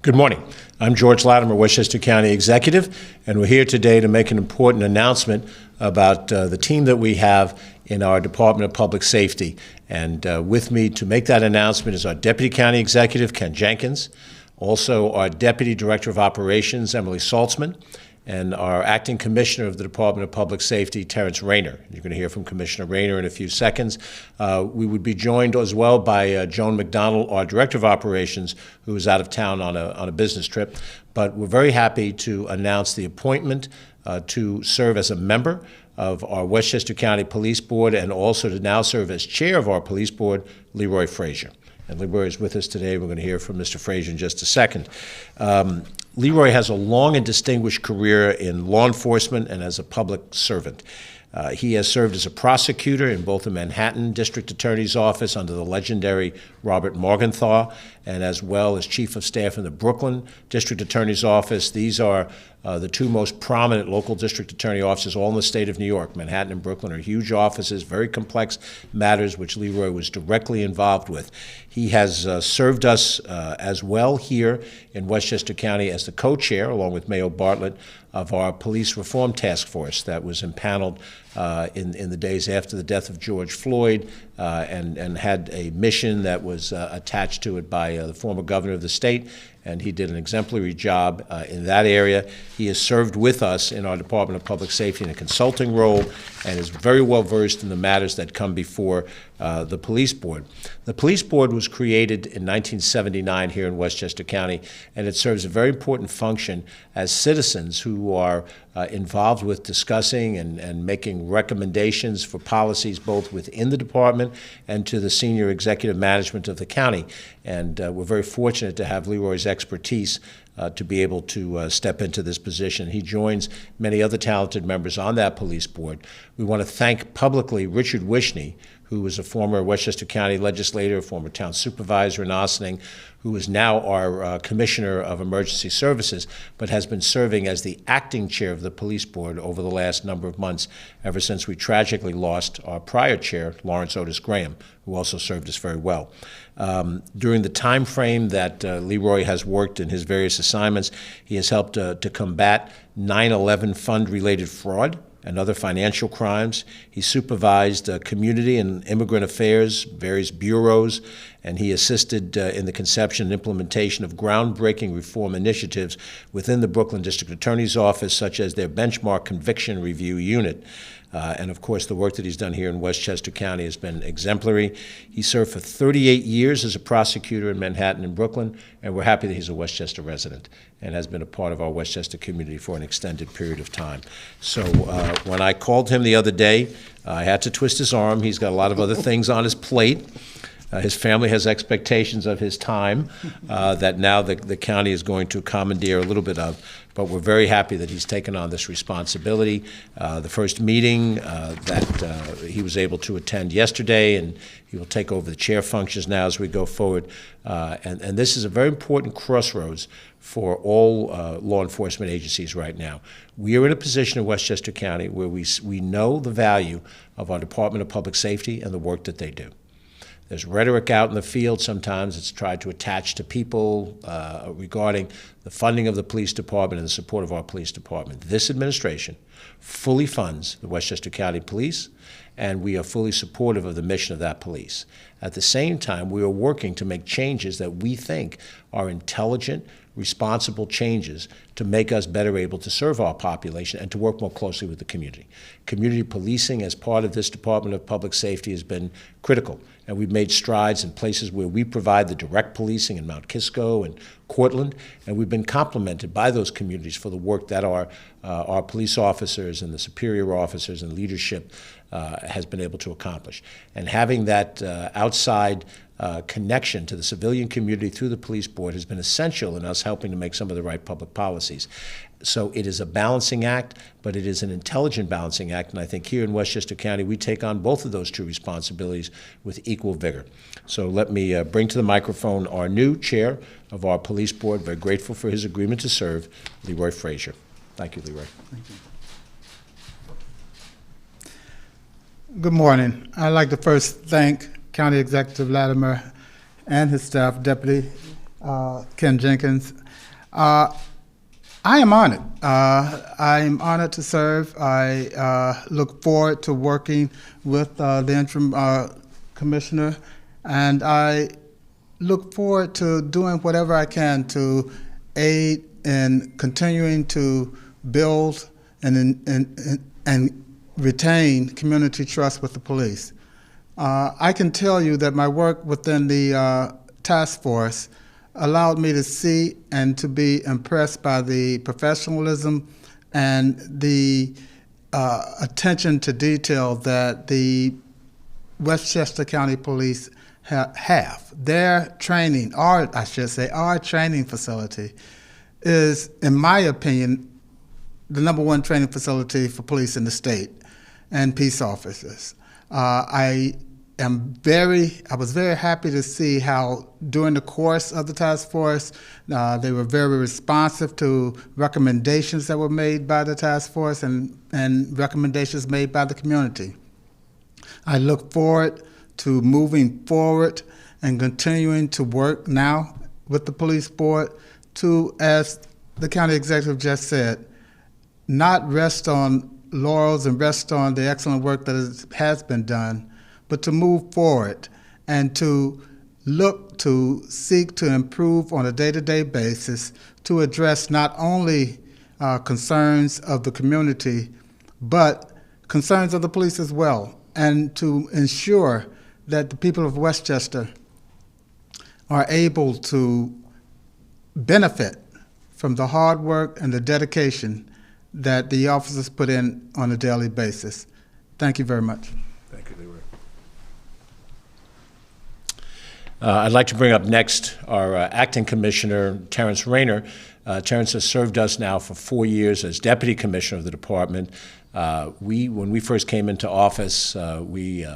Good morning. I'm George Latimer, Westchester County Executive, and we're here today to make an important announcement about the team that we have in our Department of Public Safety. And with me to make that announcement is our Deputy County Executive, Ken Jenkins, also our Deputy Director of Operations, Emily Saltzman, and our Acting Commissioner of the Department of Public Safety, Terrance Raynor. You're going to hear from Commissioner Raynor in a few seconds. We would be joined as well by Joan McDonald, our Director of Operations, who is out of town on a business trip. But we're very happy to announce the appointment to serve as a member of our Westchester County Police Board and also to now serve as chair of our police board, Leroy Frazer. And Leroy is with us today. We're going to hear from Mr. Frazer in just a second. Leroy has a long and distinguished career in law enforcement and as a public servant. He has served as a prosecutor in both the Manhattan District Attorney's Office under the legendary Robert Morgenthau, and as well as Chief of Staff in the Brooklyn District Attorney's Office. These are the two most prominent local district attorney offices all in the state of New York. Manhattan and Brooklyn are huge offices, very complex matters which Leroy was directly involved with. He has served us as well here in Westchester County as the co-chair, along with Mayo Bartlett, of our police reform task force that was impaneled in the days after the death of George Floyd and had a mission that was attached to it by the former governor of the state, and he did an exemplary job in that area. He has served with us in our Department of Public Safety in a consulting role and is very well versed in the matters that come before the police board. The police board was created in 1979 here in Westchester County, and it serves a very important function as citizens who are involved with discussing and making recommendations for policies both within the department and to the senior executive management of the county. And we're very fortunate to have Leroy's expertise to be able to step into this position. He joins many other talented members on that police board. We want to thank publicly Richard Wishney, who was a former Westchester County legislator, a former town supervisor in Ossining, who is now our Commissioner of Emergency Services, but has been serving as the acting chair of the police board over the last number of months, ever since we tragically lost our prior chair, Lawrence Otis Graham, who also served us very well. During the time frame that Leroy has worked in his various assignments, he has helped to combat 9/11 fund-related fraud and other financial crimes. He supervised community and immigrant affairs, various bureaus, and he assisted in the conception and implementation of groundbreaking reform initiatives within the Brooklyn District Attorney's Office, such as their benchmark conviction review unit. And of course, the work that he's done here in Westchester County has been exemplary. He served for 38 years as a prosecutor in Manhattan and Brooklyn, and we're happy that he's a Westchester resident and has been a part of our Westchester community for an extended period of time. So when I called him the other day, I had to twist his arm. He's got a lot of other things on his plate. His family has expectations of his time that now the county is going to commandeer a little bit of, but we're very happy that he's taken on this responsibility. The first meeting that he was able to attend yesterday, and he will take over the chair functions now as we go forward. And this is a very important crossroads for all law enforcement agencies right now. We are in a position in Westchester County where we know the value of our Department of Public Safety and the work that they do. There's rhetoric out in the field sometimes it's tried to attach to people regarding the funding of the police department and the support of our police department. This administration fully funds the Westchester County Police, and we are fully supportive of the mission of that police. At the same time, we are working to make changes that we think are intelligent, responsible changes to make us better able to serve our population and to work more closely with the community. Community policing as part of this Department of Public Safety has been critical, and we've made strides in places where we provide the direct policing in Mount Kisco and Cortland, and we've been complimented by those communities for the work that our police officers and the superior officers and leadership has been able to accomplish. And having that outside connection to the civilian community through the police board has been essential in us helping to make some of the right public policies. So it is a balancing act, but it is an intelligent balancing act, and I think here in Westchester County we take on both of those two responsibilities with equal vigor. So let me bring to the microphone our new chair of our police board, very grateful for his agreement to serve, Leroy Frazer. Thank you, Leroy. Thank you. Good morning. I'd like to first thank County Executive Latimer and his staff, Deputy Ken Jenkins. I am honored. I am honored to serve. I look forward to working with the interim commissioner, and I look forward to doing whatever I can to aid in continuing to build and retain community trust with the police. I can tell you that my work within the task force allowed me to see and to be impressed by the professionalism and the attention to detail that the Westchester County Police have. Their training, our training facility is, in my opinion, the #1 training facility for police in the state and peace officers. I was very happy to see how during the course of the task force, they were very responsive to recommendations that were made by the task force and recommendations made by the community. I look forward to moving forward and continuing to work now with the police board to, as the county executive just said, not rest on laurels and rest on the excellent work that has been done, but to move forward and to look to seek to improve on a day-to-day basis to address not only concerns of the community, but concerns of the police as well, and to ensure that the people of Westchester are able to benefit from the hard work and the dedication that the officers put in on a daily basis. Thank you very much. Thank you, Leroy. I'd like to bring up next our acting commissioner, Terrance Raynor. Terrance has served us now for 4 years as deputy commissioner of the department. When we first came into office, we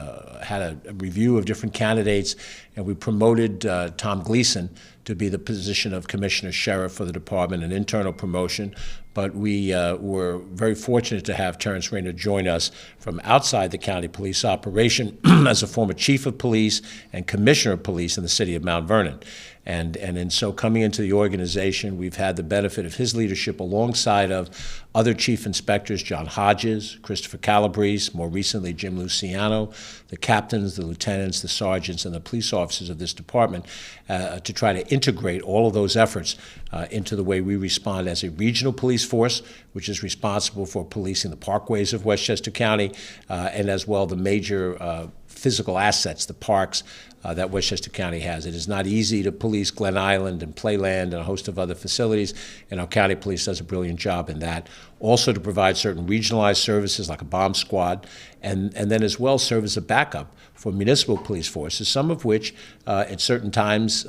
had a review of different candidates, and we promoted Tom Gleason to be the position of Commissioner Sheriff for the department, an internal promotion. But we were very fortunate to have Terrance Raynor join us from outside the county police operation as a former chief of police and commissioner of police in the city of Mount Vernon. And in so coming into the organization, we've had the benefit of his leadership alongside of other chief inspectors, John Hodges, Christopher Calabrese, more recently Jim Luciano, the captains, the lieutenants, the sergeants, and the police officers of this department to try to integrate all of those efforts into the way we respond as a regional police force, which is responsible for policing the parkways of Westchester County, and as well the major physical assets, the parks that Westchester County has. It is not easy to police Glen Island and Playland and a host of other facilities, and our county police does a brilliant job in that. Also to provide certain regionalized services like a bomb squad, and then as well serve as a backup for municipal police forces, some of which at certain times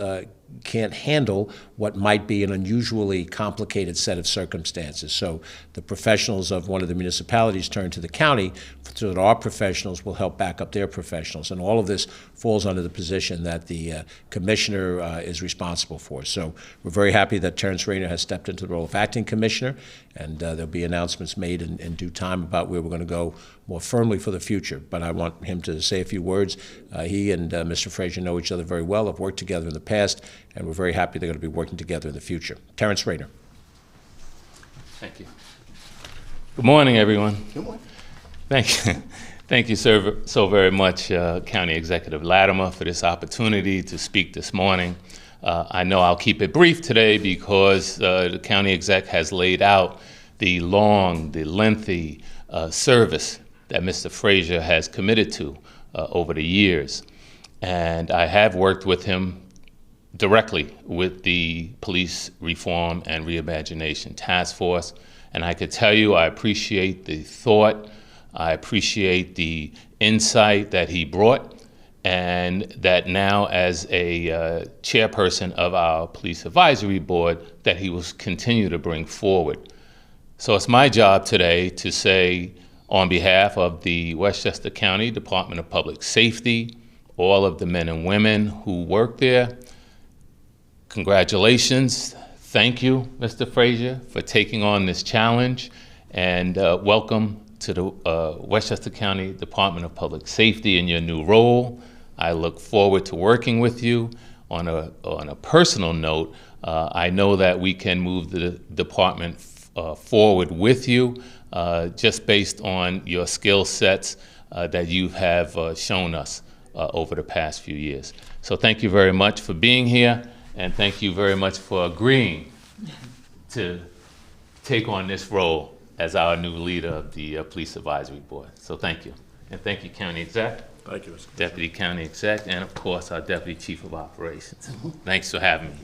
can't handle what might be an unusually complicated set of circumstances. So the professionals of one of the municipalities turn to the county so that our professionals will help back up their professionals. And all of this falls under the position that the commissioner is responsible for. So we're very happy that Terrance Raynor has stepped into the role of acting commissioner, and there'll be announcements made in due time about where we're going to go more firmly for the future. But I want him to say a few words. He and Mr. Frazer know each other very well, have worked together in the past, and we're very happy they're going to be working together in the future. Terrance Raynor. Thank you. Good morning, everyone. Good morning. Thank you. Thank you so very much, County Executive Latimer, for this opportunity to speak this morning. I know I'll keep it brief today because the County Exec has laid out the lengthy service that Mr. Frazer has committed to over the years. And I have worked with him directly with the Police Reform and Reimagination Task Force. And I could tell you I appreciate the thought, I appreciate the insight that he brought, and that now as a chairperson of our Police Advisory Board, that he will continue to bring forward. So it's my job today to say, on behalf of the Westchester County Department of Public Safety, all of the men and women who work there, congratulations. Thank you, Mr. Frazer, for taking on this challenge, and welcome to the Westchester County Department of Public Safety in your new role. I look forward to working with you on a personal note, I know that we can move the department forward with you, just based on your skill sets that you have shown us over the past few years. So thank you very much for being here, and thank you very much for agreeing to take on this role as our new leader of the Police Advisory Board. So thank you. And thank you, County Exec. Thank you, Mr. Deputy County Exec, and of course, our Deputy Chief of Operations. Thanks for having me.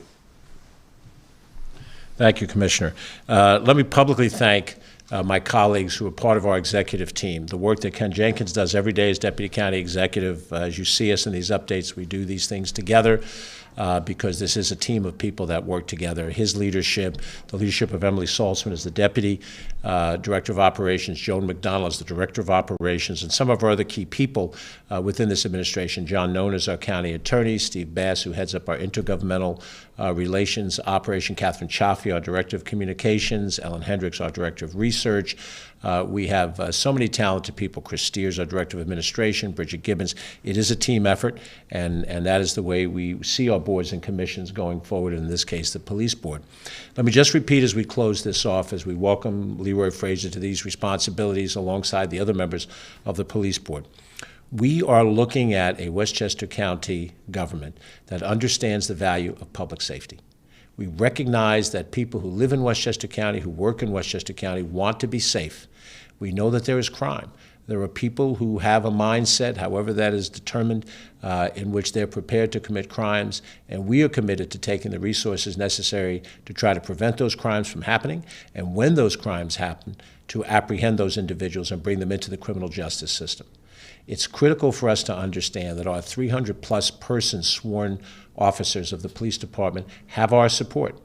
Thank you, Commissioner. Let me publicly thank my colleagues who are part of our executive team. The work that Ken Jenkins does every day as Deputy County Executive, as you see us in these updates, we do these things together because this is a team of people that work together. His leadership, the leadership of Emily Saltzman as the Deputy Director of Operations, Joan McDonald as the Director of Operations, and some of our other key people within this administration. John None is our County Attorney, Steve Bass, who heads up our Intergovernmental Relations Operation, Catherine Chaffee, our Director of Communications, Ellen Hendricks, our Director of Research. We have so many talented people. Chris Steers, our Director of Administration, Bridget Gibbons. It is a team effort, and that is the way we see our boards and commissions going forward, in this case, the Police Board. Let me just repeat as we close this off, as we welcome Leroy Frazer to these responsibilities alongside the other members of the Police Board. We are looking at a Westchester County government that understands the value of public safety. We recognize that people who live in Westchester County, who work in Westchester County, want to be safe. We know that there is crime. There are people who have a mindset, however that is determined, in which they're prepared to commit crimes, and we are committed to taking the resources necessary to try to prevent those crimes from happening, and when those crimes happen, to apprehend those individuals and bring them into the criminal justice system. It's critical for us to understand that our 300-plus person sworn officers of the police department have our support,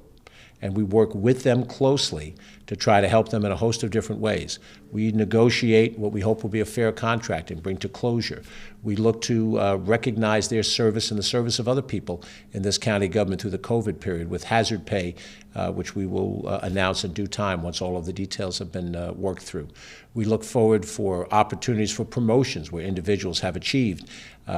and we work with them closely to try to help them in a host of different ways. We negotiate what we hope will be a fair contract and bring to closure. We look to recognize their service and the service of other people in this county government through the COVID period with hazard pay, which we will announce in due time once all of the details have been worked through. We look forward for opportunities for promotions where individuals have achieved.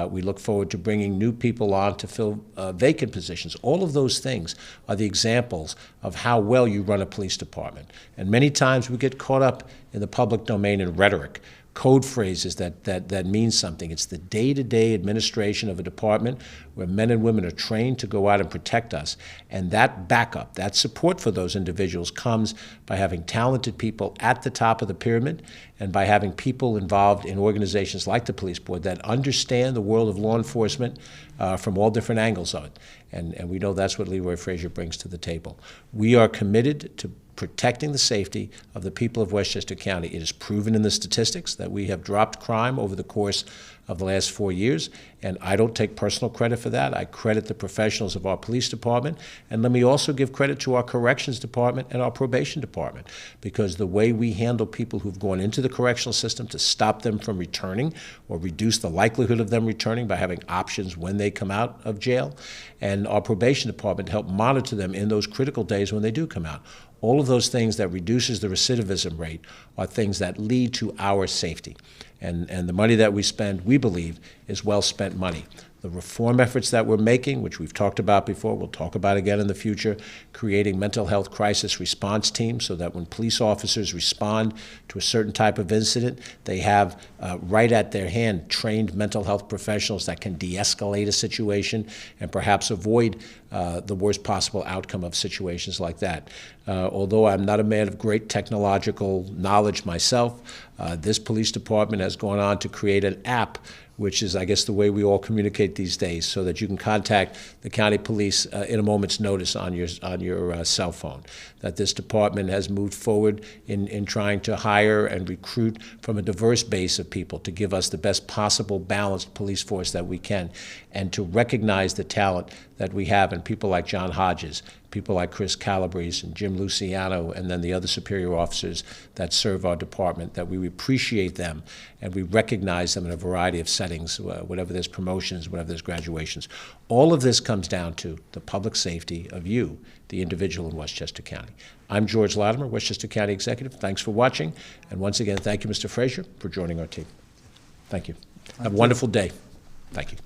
We look forward to bringing new people on to fill vacant positions. All of those things are the examples of how well you run a police department. And many times we get caught up in the public domain in rhetoric, code phrases that mean something. It's the day-to-day administration of a department where men and women are trained to go out and protect us. And that backup, that support for those individuals comes by having talented people at the top of the pyramid and by having people involved in organizations like the Police Board that understand the world of law enforcement from all different angles of it. And we know that's what Leroy Frazer brings to the table. We are committed to protecting the safety of the people of Westchester County. It is proven in the statistics that we have dropped crime over the course of the last 4 years, and I don't take personal credit for that. I credit the professionals of our police department, and let me also give credit to our corrections department and our probation department, because the way we handle people who've gone into the correctional system to stop them from returning or reduce the likelihood of them returning by having options when they come out of jail, and our probation department to help monitor them in those critical days when they do come out. All of those things that reduces the recidivism rate are things that lead to our safety. And the money that we spend, we believe, is well spent money. The reform efforts that we're making, which we've talked about before, we'll talk about again in the future, creating mental health crisis response teams so that when police officers respond to a certain type of incident, they have right at their hand trained mental health professionals that can de-escalate a situation and perhaps avoid the worst possible outcome of situations like that. Although I'm not a man of great technological knowledge myself, this police department has gone on to create an app, which is, I guess, the way we all communicate these days, so that you can contact the county police in a moment's notice on your cell phone. That this department has moved forward in trying to hire and recruit from a diverse base of people to give us the best possible balanced police force that we can, and to recognize the talent that we have in people like John Hodges, people like Chris Calabrese and Jim Luciano, and then the other superior officers that serve our department, that we appreciate them and we recognize them in a variety of settings, whenever there's promotions, whenever there's graduations. All of this comes down to the public safety of you, the individual in Westchester County. I'm George Latimer, Westchester County Executive. Thanks for watching. And once again, thank you, Mr. Frazer, for joining our team. Thank you. Have a wonderful day. Thank you.